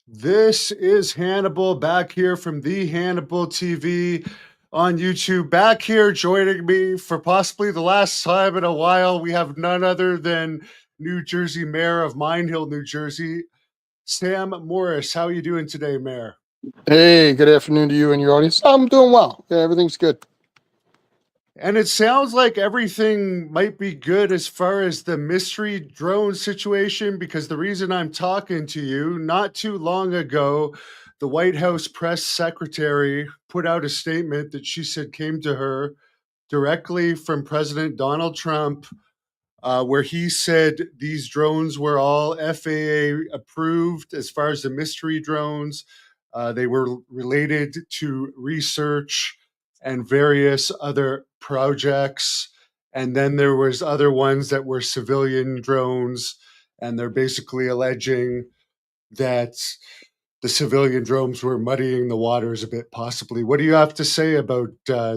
This is Hannibal back here from the Hannibal TV on YouTube. Back here joining me for possibly the last time in a while. We have none other than New Jersey Mayor of Mine Hill, New Jersey, Sam Morris. How are you doing today, Mayor? Hey, good afternoon to you and your audience. I'm doing well. Yeah, everything's good. And it sounds like everything might be good as far as the mystery drone situation, because the reason I'm talking to you, not too long ago, the White House press secretary put out a statement that she said came to her directly from President Donald Trump, where he said these drones were all FAA approved as far as the mystery drones. They were related to research and various other projects. And then there was other ones that were civilian drones, and they're basically alleging that the civilian drones were muddying the waters a bit, possibly. What do you have to say about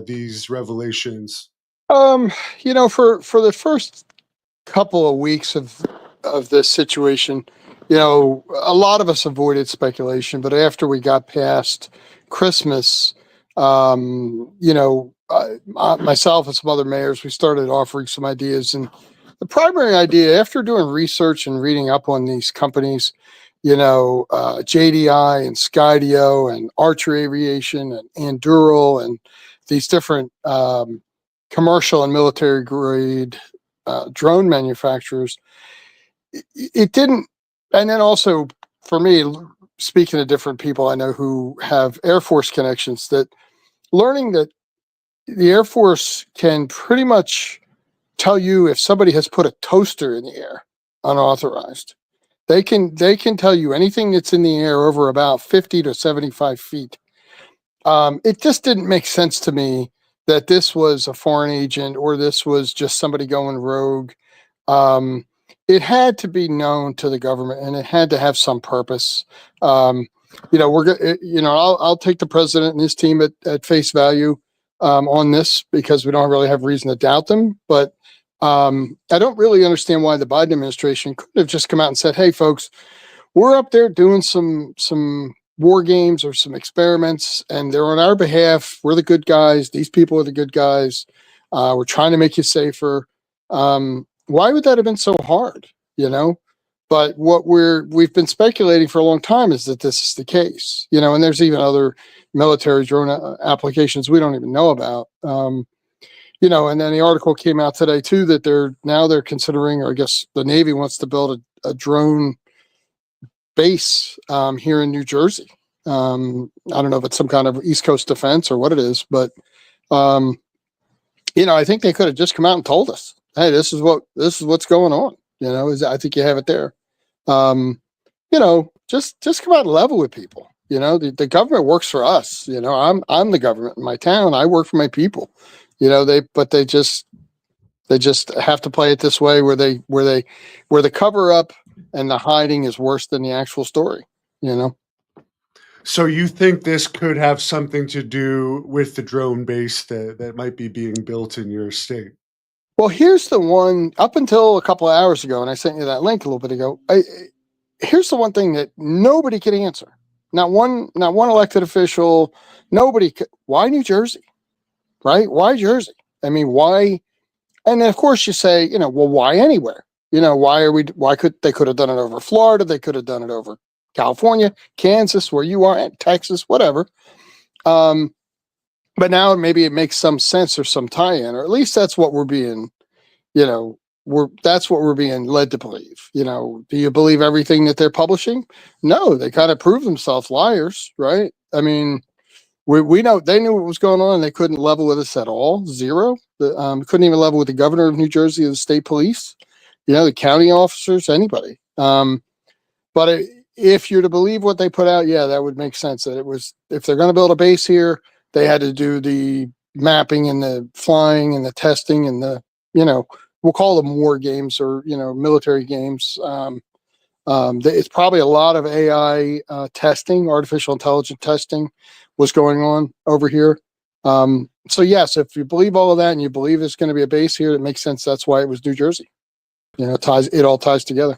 these revelations? Um, for the first couple of weeks of this situation, a lot of us avoided speculation, but after we got past Christmas, myself and some other mayors, we started offering some ideas. And the primary idea, after doing research and reading up on these companies, JDI and Skydio and Archer Aviation and Anduril and these different commercial and military grade drone manufacturers, it didn't. And then also for me, speaking to different people I know who have Air Force connections, that learning that the Air Force can pretty much tell you if somebody has put a toaster in the air unauthorized. They can tell you anything that's in the air over about 50 to 75 feet. It just didn't make sense to me that this was a foreign agent or this was just somebody going rogue. It had to be known to the government, and it had to have some purpose. I'll take the president and his team at face value on this, because we don't really have reason to doubt them. But I don't really understand why the Biden administration couldn't have just come out and said, "Hey, folks, we're up there doing some war games or some experiments, and they're on our behalf. We're the good guys. These people are the good guys. We're trying to make you safer." Why would that have been so hard? But what we've been speculating for a long time is that this is the case. And there's even other military drone applications we don't even know about. And then the article came out today too that they're considering, or I guess the Navy wants to build a drone base here in New Jersey. I don't know if it's some kind of East Coast defense or what it is, but I think they could have just come out and told us, "Hey, this is what's going on." I think you have it there. Just come out and level with people. The government works for us. I'm the government in my town. I work for my people. They just have to play it this way, where the cover up and the hiding is worse than the actual story. So you think this could have something to do with the drone base that might be being built in your state? Well, here's the one. Up until a couple of hours ago, and I sent you that link a little bit ago, here's the one thing that nobody could answer. Not one elected official. Nobody could. Why New Jersey? Right? Why Jersey? I mean, why? And then of course you say, well, why anywhere? Why could they have done it over Florida? They could have done it over California, Kansas, where you are, and Texas, whatever. But now maybe it makes some sense or some tie-in, or at least that's what we're being, that's what we're being led to believe. Do you believe everything that they're publishing? No, they kind of prove themselves liars, right? I mean, we know they knew what was going on, and they couldn't level with us at all. Zero. Couldn't even level with the governor of New Jersey or the state police, the county officers, anybody. But if you're to believe what they put out, yeah, that would make sense. That it was, if they're going to build a base here, they had to do the mapping and the flying and the testing and the, we'll call them war games or, military games. It's probably a lot of AI testing, artificial intelligence testing was going on over here. So yes, if you believe all of that and you believe there's going to be a base here, it makes sense. That's why it was New Jersey. It all ties together.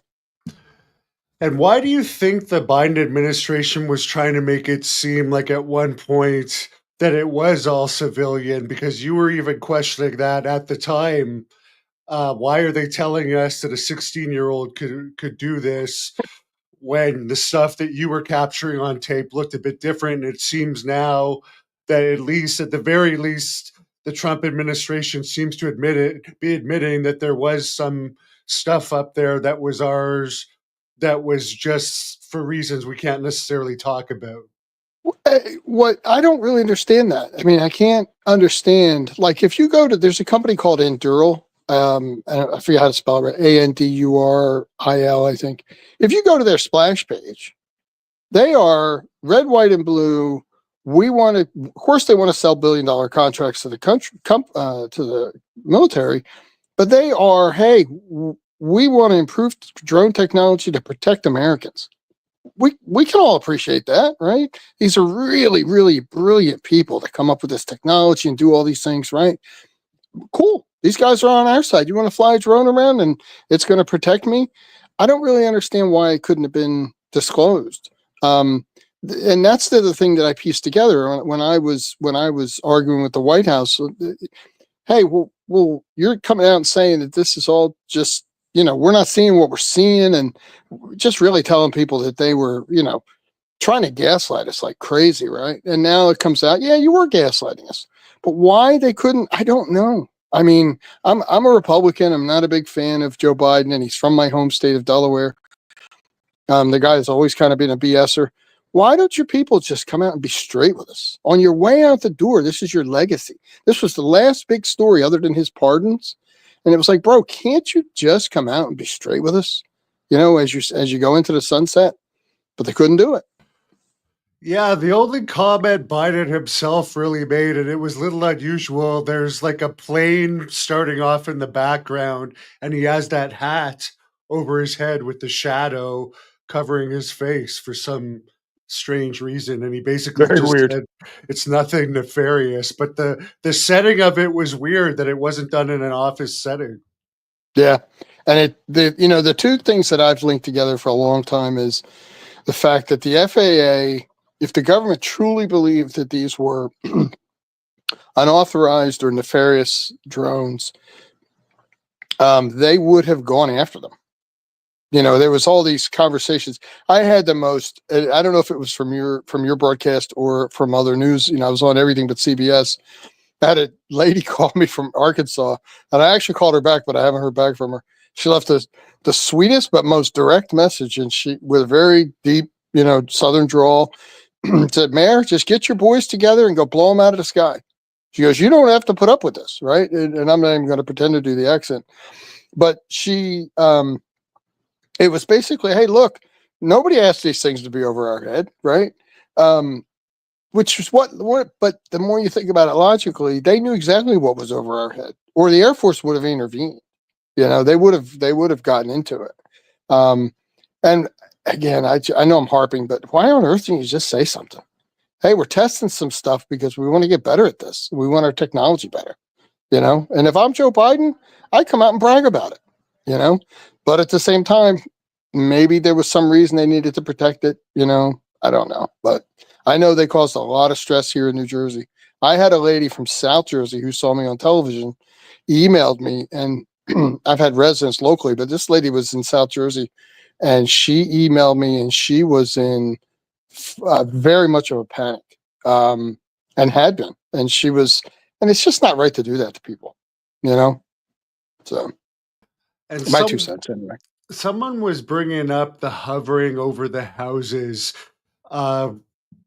And why do you think the Biden administration was trying to make it seem like at one point that it was all civilian? Because you were even questioning that at the time. Why are they telling us that a 16-year-old could do this when the stuff that you were capturing on tape looked a bit different? It seems now that at the very least, the Trump administration seems to be admitting that there was some stuff up there that was ours, that was just for reasons we can't necessarily talk about. What I don't really understand that. I mean, I can't understand. Like, if you go to, there's a company called Endural. I forget how to spell it. Anduril, I think. If you go to their splash page, they are red, white, and blue. We want to, of course, they want to sell billion-dollar contracts to the country, to the military, but they are, hey, we want to improve drone technology to protect Americans. We can all appreciate that, right? These are really, really brilliant people that come up with this technology and do all these things, right? Cool. These guys are on our side. You want to fly a drone around and it's going to protect me? I don't really understand why it couldn't have been disclosed. And that's the other thing that I pieced together when I was arguing with the White House. Hey, well, you're coming out and saying that this is all just, we're not seeing what we're seeing, and just really telling people that they were, trying to gaslight us like crazy, right? And now it comes out, yeah, you were gaslighting us. But why they couldn't, I don't know. I mean, I'm a Republican. I'm not a big fan of Joe Biden, and he's from my home state of Delaware. The guy has always kind of been a BSer. Why don't your people just come out and be straight with us? On your way out the door, this is your legacy. This was the last big story other than his pardons. And it was like, bro, can't you just come out and be straight with us? As you go into the sunset? But they couldn't do it. Yeah, the only comment Biden himself really made, and it was a little unusual. There's like a plane starting off in the background, and he has that hat over his head with the shadow covering his face for some strange reason. And he basically Very just weird. said it's nothing nefarious. But the setting of it was weird that it wasn't done in an office setting. Yeah. And the two things that I've linked together for a long time is the fact that the FAA, if the government truly believed that these were unauthorized or nefarious drones, they would have gone after them. There was all these conversations. I had the most. I don't know if it was from your broadcast or from other news. I was on everything but CBS. I had a lady call me from Arkansas, and I actually called her back, but I haven't heard back from her. She left the sweetest but most direct message, and she, with a very deep, Southern drawl, said, "Mayor, just get your boys together and go blow them out of the sky." She goes, "You don't have to put up with this, right?" And I'm not even going to pretend to do the accent, but she, it was basically, "Hey, look, nobody asked these things to be over our head, right?" Which is what, but the more you think about it logically, they knew exactly what was over our head, or the Air Force would have intervened. They would have gotten into it. And again, I know I'm harping, but why on earth didn't you just say something? Hey, we're testing some stuff because we want to get better at this. We want our technology better, And if I'm Joe Biden, I come out and brag about it, But at the same time, maybe there was some reason they needed to protect it, I don't know. But I know they caused a lot of stress here in New Jersey. I had a lady from South Jersey who saw me on television, emailed me, and I've had residents locally, but this lady was in South Jersey, and she emailed me, and she was in very much of a panic, and had been, and it's just not right to do that to people, So, And my 2 cents anyway. someone was bringing up the hovering over the houses. Uh,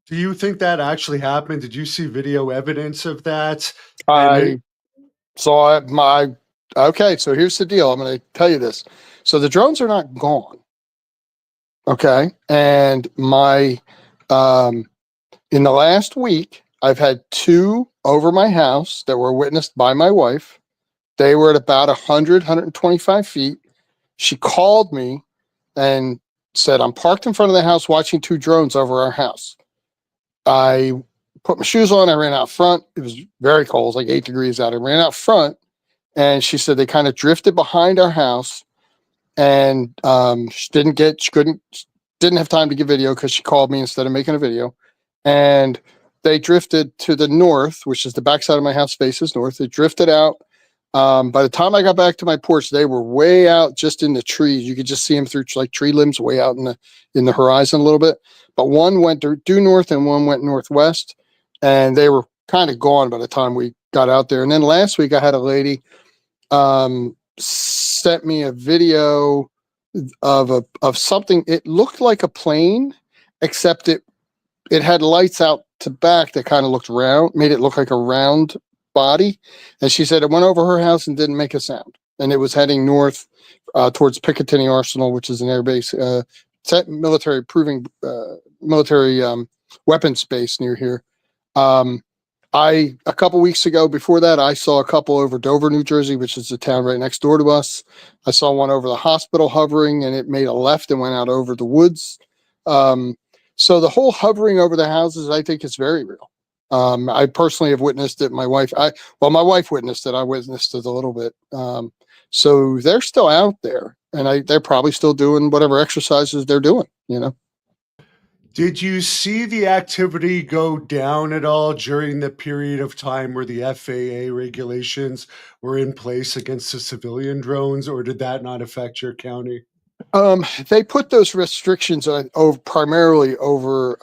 do you think that actually happened? Did you see video evidence of that? And I saw it. Okay, so here's the deal. I'm going to tell you this. So the drones are not gone. Okay, and in the last week, I've had 2 over my house that were witnessed by my wife. They were at about 125 feet. She called me and said, "I'm parked in front of the house watching 2 drones over our house." I put my shoes on. I ran out front. It was very cold, it was like 8 degrees out. I ran out front, and she said they kind of drifted behind our house, and didn't have time to get video because she called me instead of making a video. And they drifted to the north, which is the backside of my house faces north. They drifted out. By the time I got back to my porch, they were way out just in the trees. You could just see them through like tree limbs way out in the horizon a little bit. But one went due north and one went northwest, and they were kind of gone by the time we got out there. And then last week I had a lady sent me a video of something. It looked like a plane, except it had lights out to back that kind of looked round, made it look like a round body. And she said it went over her house and didn't make a sound. And it was heading north towards Picatinny Arsenal, which is an air base, military weapons base near here. A couple weeks ago, before that, I saw a couple over Dover, New Jersey, which is the town right next door to us. I saw one over the hospital hovering, and it made a left and went out over the woods. So the whole hovering over the houses, I think, is very real. I personally have witnessed it. My wife witnessed it. I witnessed it a little bit. So they're still out there, and they're probably still doing whatever exercises they're doing, you know. Did you see the activity go down at all during the period of time where the FAA regulations were in place against the civilian drones, or did that not affect your county? They put those restrictions primarily over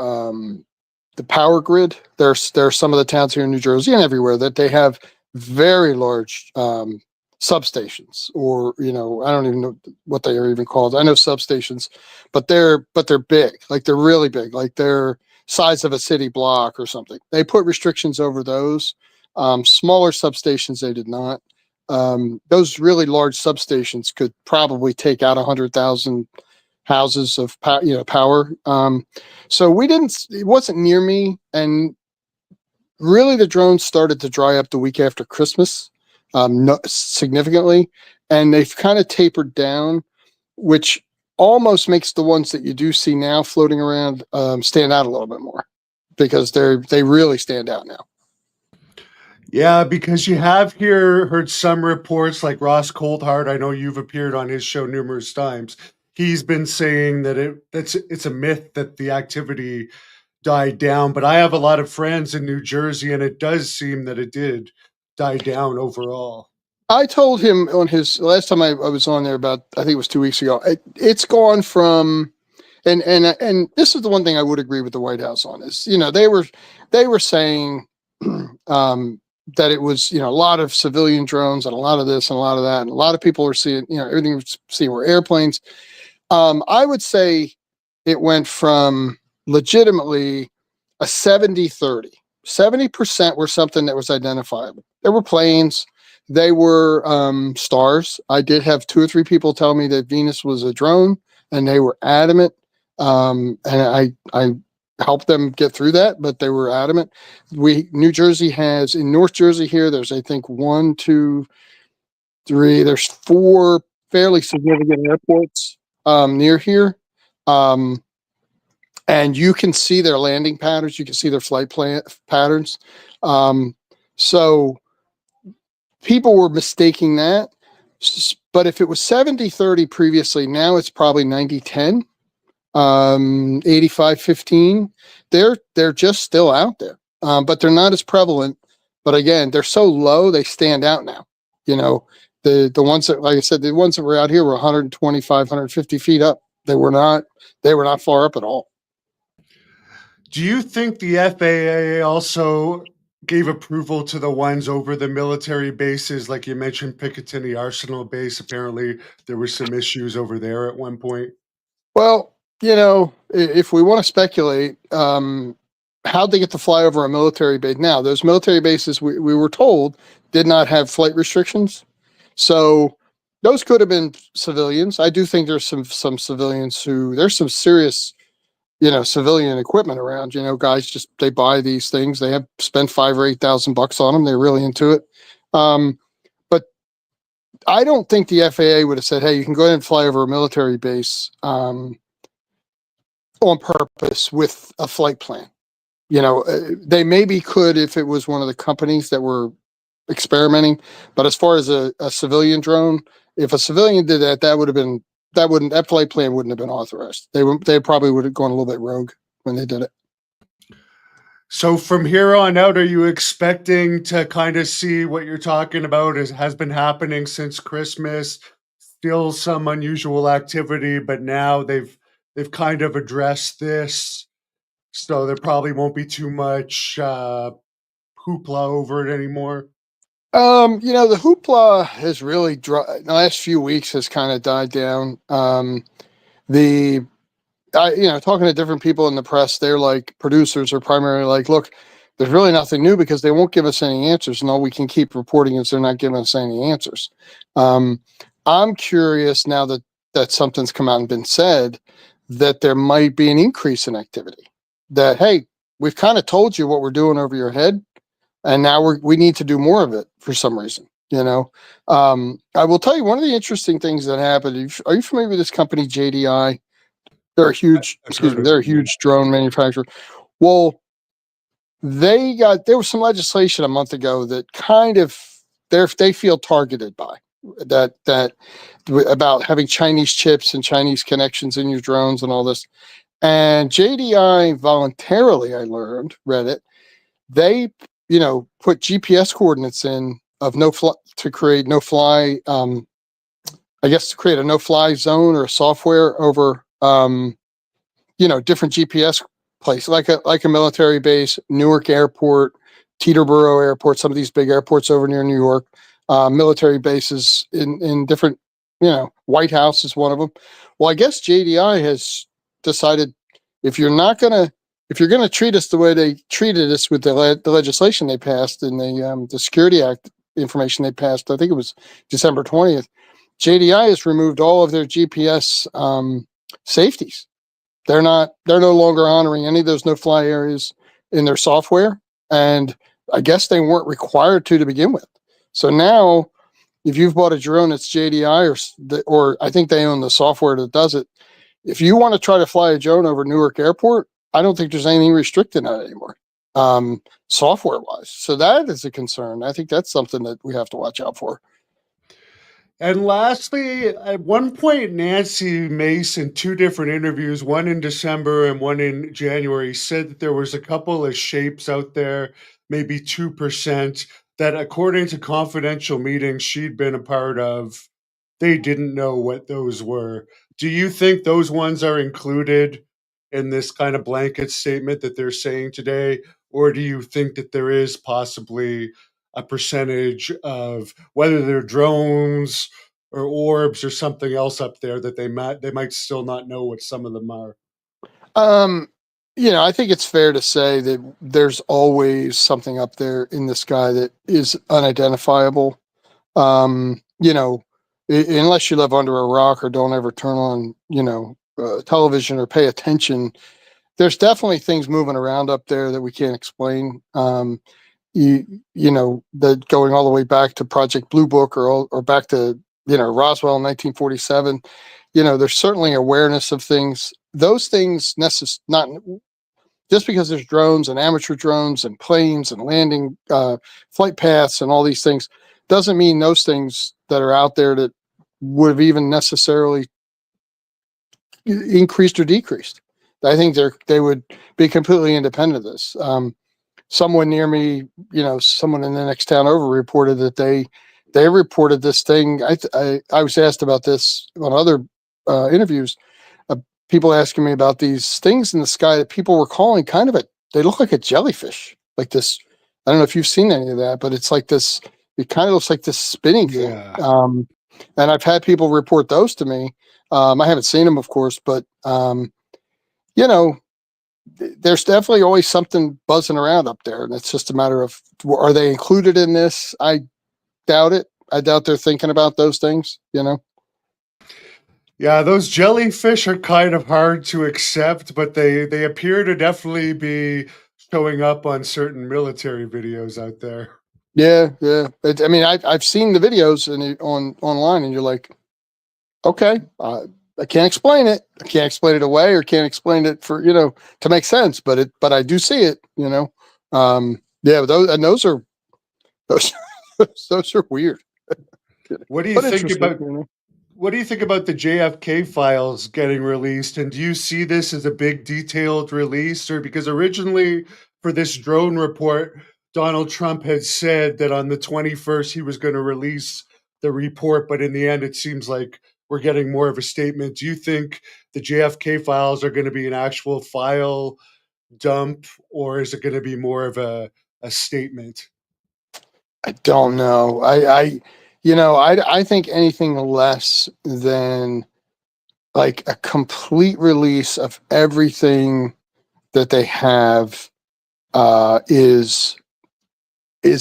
the power grid. There's some of the towns here in New Jersey and everywhere that they have very large substations, or I don't even know what they are even called. I know substations, but they're big, like they're really big, like they're size of a city block or something. They put restrictions over those. Smaller substations they did not. Those really large substations could probably take out 100,000 houses of power. So it wasn't near me, and really the drones started to dry up the week after Christmas, significantly, and they've kind of tapered down, which almost makes the ones that you do see now floating around stand out a little bit more, because they really stand out now. Yeah, because you have heard some reports like Ross Coulthart. I know you've appeared on his show numerous times. He's been saying that it's a myth that the activity died down, but I have a lot of friends in New Jersey, and it does seem that it did die down overall. I told him on his last time I was on there, about, I think it was 2 weeks ago, it's gone from, and this is the one thing I would agree with the White House on, is, they were saying that it was, a lot of civilian drones and a lot of this and a lot of that, and a lot of people are seeing, everything we're seeing were airplanes. I would say it went from legitimately a 70-30. 70% were something that was identifiable. There were planes. They were stars. I did have 2 or 3 people tell me that Venus was a drone, and they were adamant. And I helped them get through that, but they were adamant. New Jersey has, in North Jersey here, there's, I think, 1, 2, 3, there's 4 fairly significant airports near here. And you can see their landing patterns. You can see their flight patterns. So people were mistaking that. But if it was 70-30 previously, now it's probably 90-10, 85-15. They're just still out there, but they're not as prevalent. But again, they're so low, they stand out now. The ones that, like I said, the ones that were out here were 125, 150 feet up. They were not far up at all. Do you think the FAA also gave approval to the ones over the military bases? Like you mentioned, Picatinny Arsenal Base. Apparently, there were some issues over there at one point. Well, if we want to speculate, how'd they get to fly over a military base? Now, those military bases, we were told, did not have flight restrictions. So those could have been civilians. I do think there's some civilians there's some serious, civilian equipment around. Guys they buy these things. They have spent $5,000 or $8,000 on them. They're really into it. But I don't think the FAA would have said, "Hey, you can go ahead and fly over a military base on purpose with a flight plan." They maybe could if it was one of the companies that were experimenting. But as far as a civilian drone, if a civilian did that, that would have been that flight plan wouldn't have been authorized. They probably would have gone a little bit rogue when they did it. So from here on out, are you expecting to kind of see what you're talking about has been happening since Christmas? Still some unusual activity, but now they've kind of addressed this, so there probably won't be too much hoopla over it anymore. The hoopla has really the last few weeks has kind of died down. Talking to different people in the press, they're like, producers are primarily like, look, there's really nothing new because they won't give us any answers. And all we can keep reporting is they're not giving us any answers. I'm curious now that something's come out and been said that there might be an increase in activity. That, hey, we've kind of told you what we're doing over your head, and now we need to do more of it for some reason. I will tell you one of the interesting things that happened. Are you familiar with this company, JDI? They're a huge, they're a huge drone manufacturer. Well, there was some legislation a month ago that kind of they feel targeted by that about having Chinese chips and Chinese connections in your drones and all this. And JDI voluntarily, I read it, they put GPS coordinates in of to create no fly. I guess to create a no fly zone or software over different GPS places like a military base, Newark Airport, Teterboro Airport, some of these big airports over near New York, military bases in different, White House is one of them. Well, I guess JDI has decided if you're going to treat us the way they treated us with the legislation they passed in the Security Act information they passed, I think it was December 20th, JDI has removed all of their GPS safeties. They're no longer honoring any of those no-fly areas in their software, and I guess they weren't required to begin with. So now, if you've bought a drone that's JDI or I think they own the software that does it, if you want to try to fly a drone over Newark Airport, I don't think there's anything restricting that anymore, software-wise. So that is a concern. I think that's something that we have to watch out for. And lastly, at one point, Nancy Mace, in two different interviews, one in December and one in January, said that there was a couple of shapes out there, maybe 2%, that according to confidential meetings she'd been a part of, they didn't know what those were. Do you think those ones are included in this kind of blanket statement that they're saying today? Or do you think that there is possibly a percentage of, whether they're drones or orbs or something else up there, that they might still not know what some of them are? I think it's fair to say that there's always something up there in the sky that is unidentifiable. Unless you live under a rock or don't ever turn on, television or pay attention, there's definitely things moving around up there that we can't explain. That going all the way back to Project Blue Book or back to, Roswell in 1947, there's certainly awareness of things. Those things not just because there's drones and amateur drones and planes and landing flight paths and all these things doesn't mean those things that are out there that would have even necessarily increased or decreased. I think they would be completely independent of this. Someone near me, someone in the next town over reported that they reported this thing. I was asked about this on other interviews. People asking me about these things in the sky that people were calling they look like a jellyfish, like this. I don't know if you've seen any of that, but it's like this. It kind of looks like this spinning thing. Yeah. And I've had people report those to me. I haven't seen them, of course, but there's definitely always something buzzing around up there, and it's just a matter of, are they included in this? I doubt it. I doubt they're thinking about those things. Yeah, those jellyfish are kind of hard to accept, but they appear to definitely be showing up on certain military videos out there. Yeah. I've seen the videos online, and you're like, okay, I can't explain it. I can't explain it away, or can't explain it for to make sense. But I do see it. Those are those are weird. What do you think about? what do you think about the JFK files getting released? And do you see this as a big detailed release? Or because originally for this drone report, Donald Trump had said that on the 21st he was going to release the report, but in the end it seems like we're getting more of a statement. Do you think the JFK files are going to be an actual file dump, or is it going to be more of a statement? I don't know. I think anything less than like a complete release of everything that they have is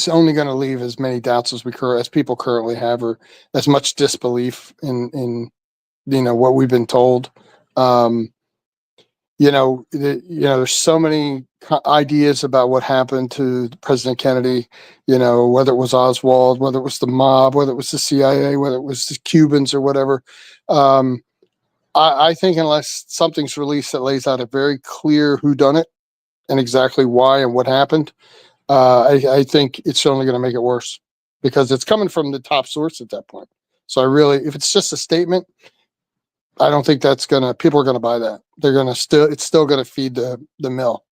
only going to leave as many doubts as people currently have, or as much disbelief in what we've been told. There's so many ideas about what happened to President Kennedy, whether it was Oswald, whether it was the mob, whether it was the CIA, whether it was the Cubans or whatever. I think unless something's released that lays out a very clear whodunit and exactly why and what happened, I think it's only going to make it worse because it's coming from the top source at that point. So if it's just a statement, I don't think people are gonna buy that. It's still gonna feed the mill,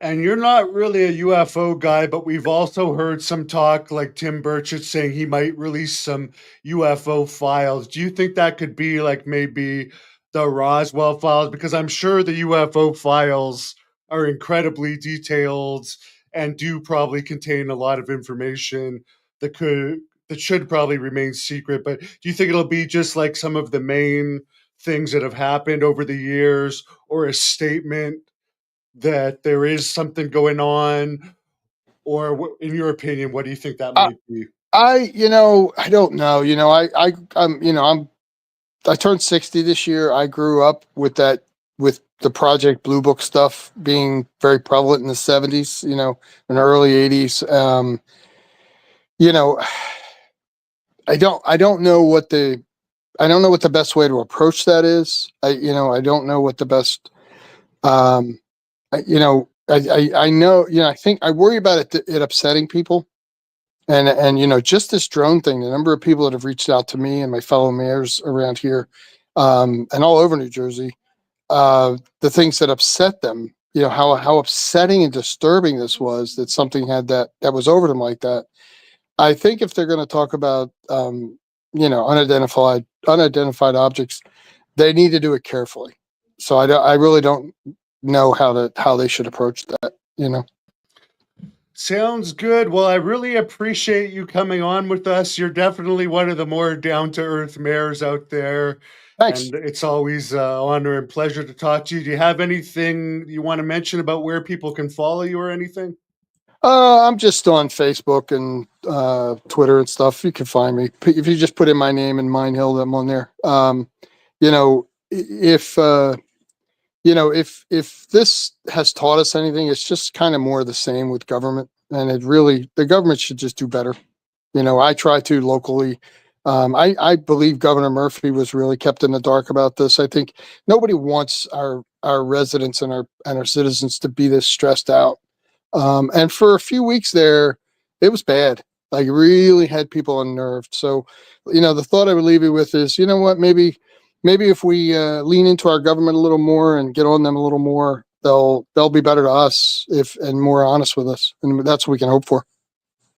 And you're not really a UFO guy, but we've also heard some talk like Tim Burchett saying he might release some UFO files. Do you think that could be like maybe the Roswell files? Because I'm sure the UFO files are incredibly detailed and do probably contain a lot of information that should probably remain secret. But do you think it'll be just like some of the main things that have happened over the years, or a statement that there is something going on? Or in your opinion, what do you think that I, might be? I don't know. I turned 60 this year. I grew up with the Project Blue Book stuff being very prevalent in the 70s, in the early 80s. You know, I don't know what the best way to approach that is. I don't know what the best, I know, I think I worry about it upsetting people. And just this drone thing, the number of people that have reached out to me and my fellow mayors around here, and all over New Jersey, the things that upset them, how upsetting and disturbing this was that something that was over them like that. I think if they're going to talk about, unidentified objects, they need to do it carefully. So I really don't know how they should approach that. Sounds good. Well, I really appreciate you coming on with us. You're definitely one of the more down to earth mayors out there. Thanks. And it's always an honor and pleasure to talk to you. Do you have anything you want to mention about where people can follow you or anything? I'm just on Facebook and Twitter and stuff. You can find me if you just put in my name and Mine Hill. I'm on there. If if this has taught us anything, it's just kind of more of the same with government, and the government should just do better. I try to locally. I believe Governor Murphy was really kept in the dark about this. I think nobody wants our residents and our citizens to be this stressed out. And for a few weeks there, it was bad. Like really had people unnerved. So, the thought I would leave you with is, you know what, maybe if we lean into our government a little more and get on them a little more, they'll be better to us and more honest with us. And that's what we can hope for.